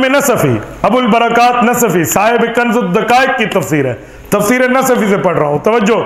में नसफी अबुल बरकात नसफी साहिब कंजुद दकाइक की तफसीर है, तफसीर नसफी से पढ़ रहा हूं, तवज्जो।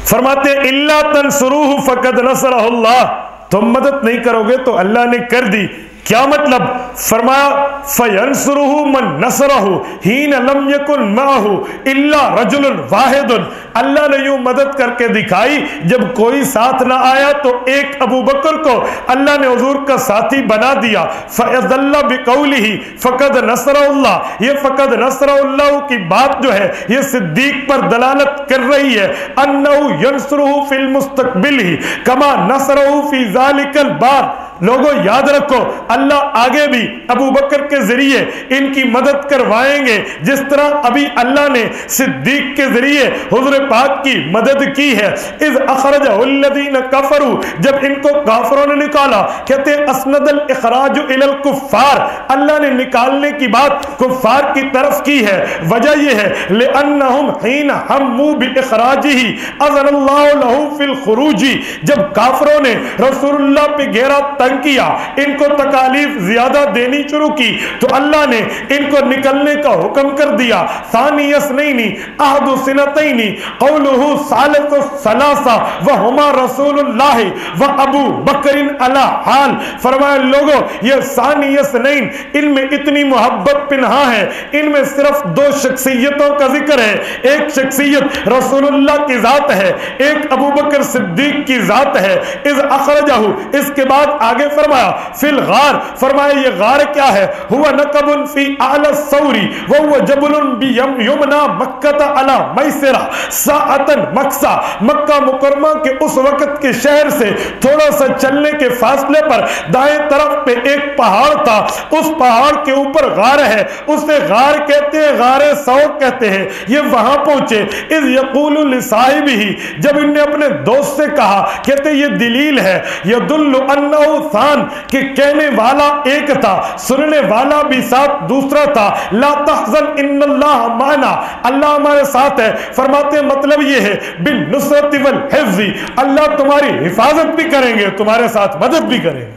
फरमाते इल्ला तंसुरूहु फकद नसरहुल्लाह, तुम मदद नहीं करोगे तो अल्लाह ने कर दी। क्या मतलब? फरमाया फयंसुरुहु मन नसरहु हीन लम यकुन माहु इल्ला रजुलन वाहिदुन, अल्लाह ने यूं मदद करके दिखाई जब कोई साथ ना आया तो एक अबू बकर को अल्लाह ने हुजूर का साथी बना दिया। फयज़ल्ला बिकौलिही फकद नसरहुल्लाह, ये फकद नसरहुल्लाह की बात जो है ये सिद्दीक पर दलालत कर रही है। अन्नहु यंसुरुहु फिल मुस्तक़बिलही कमा नसरहु फी ज़ालिकल बार। लोगों याद रखो, अल्लाह आगे भी अबू बकर के जरिए इनकी मदद करवाएंगे जिस तरह अभी अल्लाह ने सिद्दीक के जरिए हुजूर पाक की मदद की है। इज़ अखरजहुल्लज़ीना कफरू, जब इनको काफिरों ने निकाला, कहते असनदल इखराज इलल कुफ्फार, अल्लाह ने निकालने की बात कुफ्फार की तरफ की है। वजह यह है लिअन्नहुम हीन हम्मू बिइखराजिही अज़नल्लाहु लहू फिल खुरूजी, जब काफिरों ने रसूलुल्लाह पे घेरा तंग किया, इनको तकालीफ ज्यादा देनी शुरू की, तो अल्लाह ने इनको निकलने का हुक्म कर दिया। सानियस नहीं अहदु सिनतैनी कौलुहु सालिसु सलासा व हुमा रसूलुल्लाह व अबू बकरिन अला हाल। फरमाया लोगों ये सानियस नहीं, इनमें इतनी मोहब्बत पिन्हा है, इनमें सिर्फ दो शख्सियतों का जिक्र है। एक शख्सियत रसूलुल्लाह की जात है, एक अबू बकर सिद्दीक की जात है। इज़ अखरजहु, इसके बाद आगे फरमाया फिल गार, फरमाया ये गार क्या है? हुआ नकबुन फी आला सौरी व हुवा जबलुन बि यमना मक्का अला मैसरा साअतन मक्सा, मक्का मुकरमा के उस वक्त के शहर से थोड़ा सा चलने के फासले पर दाएं तरफ पे एक पहाड़ था, उस पहाड़ के ऊपर गार है, उसे गार कहते हैं, गारे सौर कहते हैं। ये वहां पहुंचे, इज़ यक़ूलु लिसाहिबिही, जब इनने अपने दोस्त से कहा, कहते ये दलील है यदुल्लु अन्नहु सान, कि कहने वाला एक था, सुनने वाला भी साथ दूसरा था। ला तहज़न इन्नल्लाह माना, अल्लाह हमारे साथ है। फरमाते मतलब ये है बिन नुसरति वल हिफ्ज़ी, अल्लाह तुम्हारी हिफाजत भी करेंगे, तुम्हारे साथ मदद भी करेंगे।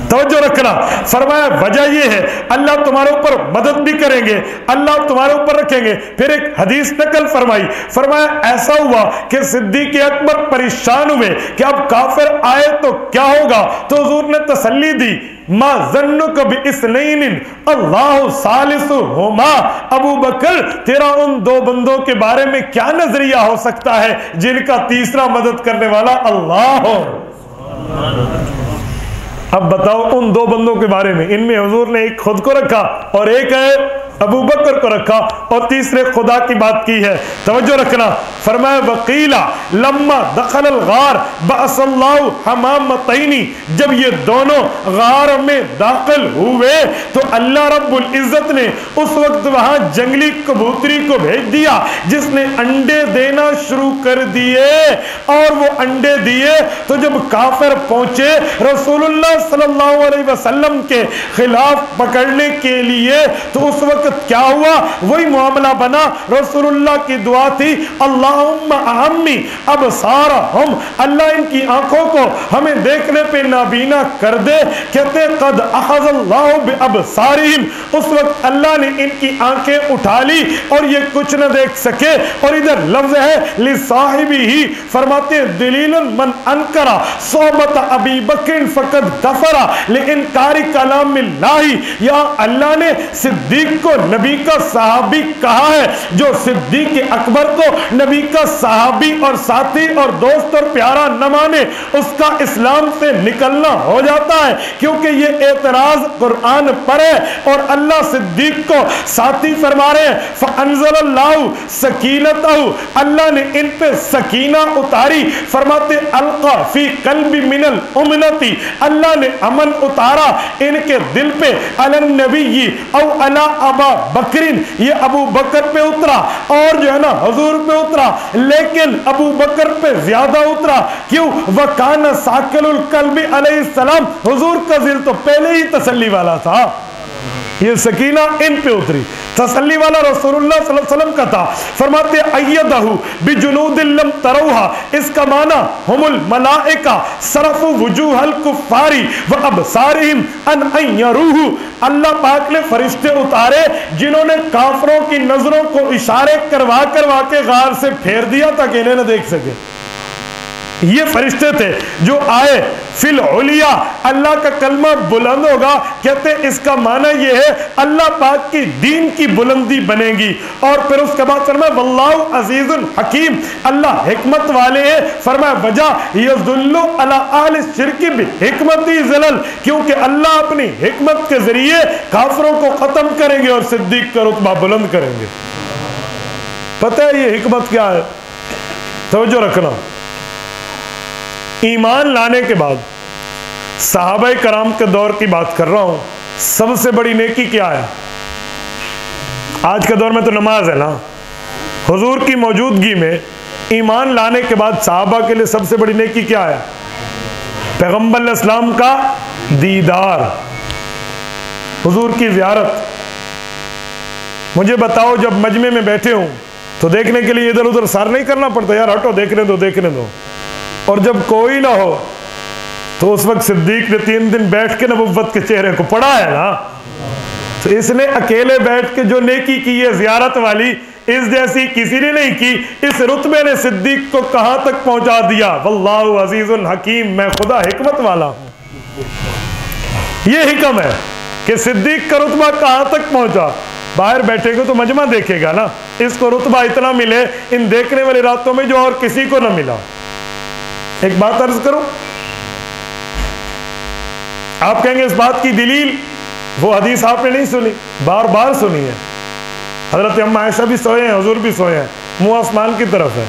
तवज्जो रखना, फरमाया वजह यह है अल्लाह तुम्हारे ऊपर मदद भी करेंगे, अल्लाह तुम्हारे ऊपर रखेंगे। फिर एक हदीस नकल फरमाई, फरमाया ऐसा हुआ कि सिद्दीक अकबर परेशान हुए कि अब काफिर आए तो क्या होगा, तो हुजूर ने तसल्ली दी, मा ज़न्नुक बिइस्नैन अल्लाहु सालिसुहुमा, अबू बकर तेरा उन दो बंदों के बारे में क्या नजरिया हो सकता है जिनका तीसरा मदद करने वाला अल्लाह हो। अब बताओ उन दो बंदों के बारे में, इनमें हुजूर ने एक खुद को रखा और एक है अबू बकर को रखा और तीसरे खुदा की बात की है। तवज्जो रखना, फरमाया वकीला लम्मा दखल गार बअसल्लाहु हमामतैनी, जब ये दोनों गार में दाखिल हुए तो अल्लाह रब्बुल इज्जत ने उस वक्त वहां जंगली कबूतरी को भेज दिया जिसने अंडे देना शुरू कर दिए, और वो अंडे दिए तो जब काफिर पहुंचे रसूलुल्लाह सल्लल्लाहु अलैहि वसल्लम के खिलाफ पकड़ने के लिए, तो उस वक्त क्या हुआ? वही मामला बना, रसूलुल्लाह की दुआ थी अल्लाहुम्मा अहम्मी अबसारहुम, अल्लाह इनकी आंखों को हमें देखने पे नाबीना कर दे। कहते कद अखज़ल्लाहु बिअबसारिहिम, उस वक्त अल्लाह ने इनकी आंखें उठा ली और ये कुछ न देख सके। और इधर लफ्ज है लिसाहिबिही, फरमाते दलीलन मन अनकरा सोबत अबी बकर फकद कफरा लिइनकारी कलामिल्लाही, या अल्लाह ने सिद्दीक को नबी का सहाबी कहा है, जो सिद्दीक अकबर को नबी का सहाबी और साथी और दोस्त और प्यारा न माने उसका इस्लाम से निकलना हो जाता है, क्योंकि ये एतराज कुरान पर है। और अल्लाह सिद्दीक को साथी फरमा रहे हैं फअंज़लल्लाहु सकीनतहु, अल्लाह ने इन पे सकीना उतारी। फरमाते अलका फी कल्बी मिनल उमनती, अल्लाह ने अमन उतारा इनके दिल पे। अलन नबी औ अला अबा बकरिन, ये अबू बकर पे उतरा और जो है ना हुजूर पे उतरा, लेकिन अबू बकर पे ज्यादा उतरा। क्यों? वकाना साकिलुल कल्बी अलैहिस्सलाम, हुजूर का दिल तो पहले ही तसल्ली वाला था, ये सकीना इन पे उतरी। तसल्ली वाला रसूलुल्लाह सल्लल्लाहु अलैहि वसल्लम का था। फरमाते अय्यदहु बिजुनूदिन लम तरौहा, इसका माना हुमुल मलाइका सरफु वुजूहल कुफ्फारी व अबसारिहिम अन यरूहु, अल्लाह पाक ने फरिश्ते उतारे जिन्होंने काफरों की नजरों को इशारे करवा करवा के गार से फेर दिया ताकि इन्हें न देख सके। ये फरिश्ते थे जो आए फिल उलिया, अल्लाह का कलमा बुलंद होगा। कहते इसका माना ये है अल्लाह पाक की दीन की बुलंदी बनेगी। और फिर उसके बाद फरमाया वल्लाहु अजीजुल हकीम, अल्लाह हिकमत वाले हैं। फरमाया वजह यज़ुल्लु अला अहलि शिर्क बिहिकमति ज़लल, क्योंकि अल्लाह अपनी हिकमत के जरिए काफरों को खत्म करेंगे और सिद्दीक का रुतबा बुलंद करेंगे। पता है ये हिकमत क्या है? तवज्जो रखना। ईमान लाने के बाद सहाबाए कराम के दौर की बात कर रहा हूं, सबसे बड़ी नेकी क्या है? आज के दौर में तो नमाज है ना। हुजूर की मौजूदगी में ईमान लाने के बाद सहाबा के लिए सबसे बड़ी नेकी क्या है? पैगंबर इस्लाम का दीदार, हुजूर की ज़ियारत। मुझे बताओ, जब मजमे में बैठे हूं तो देखने के लिए इधर उधर सार नहीं करना पड़ता, यार हटो देखने दो देखने दो। और जब कोई ना हो तो उस वक्त सिद्दीक ने 3 दिन बैठ के नबुव्वत के चेहरे को पढ़ा है ना। तो इसने अकेले बैठ के जो नेकी की है ज़ियारत वाली, इस जैसी किसी ने नहीं की। इस रुतबे ने सिद्दीक को कहां तक पहुंचा दिया? वल्लाहु अजीजुल हकीम, मैं खुदा हिकमत वाला हूं। ये हिकम है कि सिद्दीक का रुतबा कहां तक पहुंचा। बाहर बैठेगा तो मजमा देखेगा ना, इसको रुतबा इतना मिले इन देखने वाली रातों में जो और किसी को ना मिला। एक बात अर्ज करो, आप कहेंगे इस बात की दलील, वो हदीस आपने नहीं सुनी, बार बार सुनी है। हजरत अम्मा आयशा भी सोए हैं, हुजूर भी सोए हैं, मुंह आसमान की तरफ है।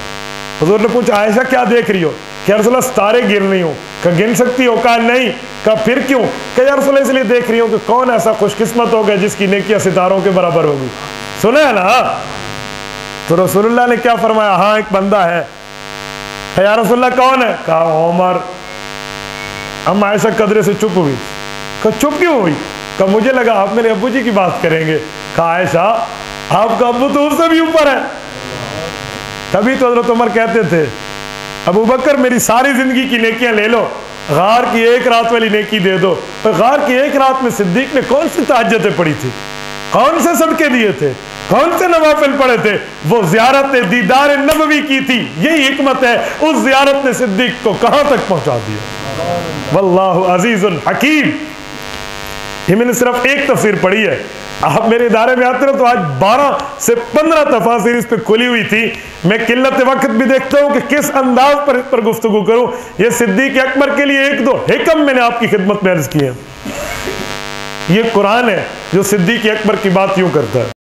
हुजूर ने पूछा आयशा क्या देख रही हो? क्या रसूलल्लाह सितारे गिन रही हो? क्या गिन सकती हो? कहा नहीं। कहा फिर क्यों? क्या या रसूलल्लाह इसलिए देख रही हो कि कौन ऐसा खुशकिस्मत होगा जिसकी नेकियां सितारों के बराबर होगी। सुना है ना? तो रसूलुल्लाह ने क्या फरमाया? हाँ एक बंदा है। या रसूलल्लाह कौन है? कहा उमर। अम्मा आयशा कदरे से चुप हुई। कहा चुप क्यों हुई? कहा मुझे लगा आप मेरे अब्बू जी की बात करेंगे। कहा आयशा आपका अब्बू तो उससे भी ऊपर है। तभी तो हजरत उमर कहते थे अबू बकर मेरी सारी जिंदगी की नेकियां ले लो, गार की एक रात वाली नेकी दे दो। पर गार की एक रात में सिद्दीक ने कौन सी तहज्जुदें पढ़ी थी, कौन से सदके दिए थे, कौन से नवाफिल पढ़े थे? वो ज़ियारत दीदार नबवी की थी। यही हिकमत है, उस ज़ियारत ने सिद्दीक को कहां तक पहुंचा दिया। वल्लाहु अजीजुल हकीम। ये मैंने सिर्फ एक तफसीर पढ़ी है। आप मेरे इदारे में आते हो तो आज 12 से 15 तफासिर इस पे खुली हुई थी। मैं किल्लत वक्त भी देखता हूं कि किस अंदाज पर गुफ्तगू करूं। ये सिद्दीक अकबर के लिए 1-2 हिकम मैंने आपकी खिदमत में अर्ज किए। ये कुरान है जो सिद्दीक अकबर की बात यूं करता है।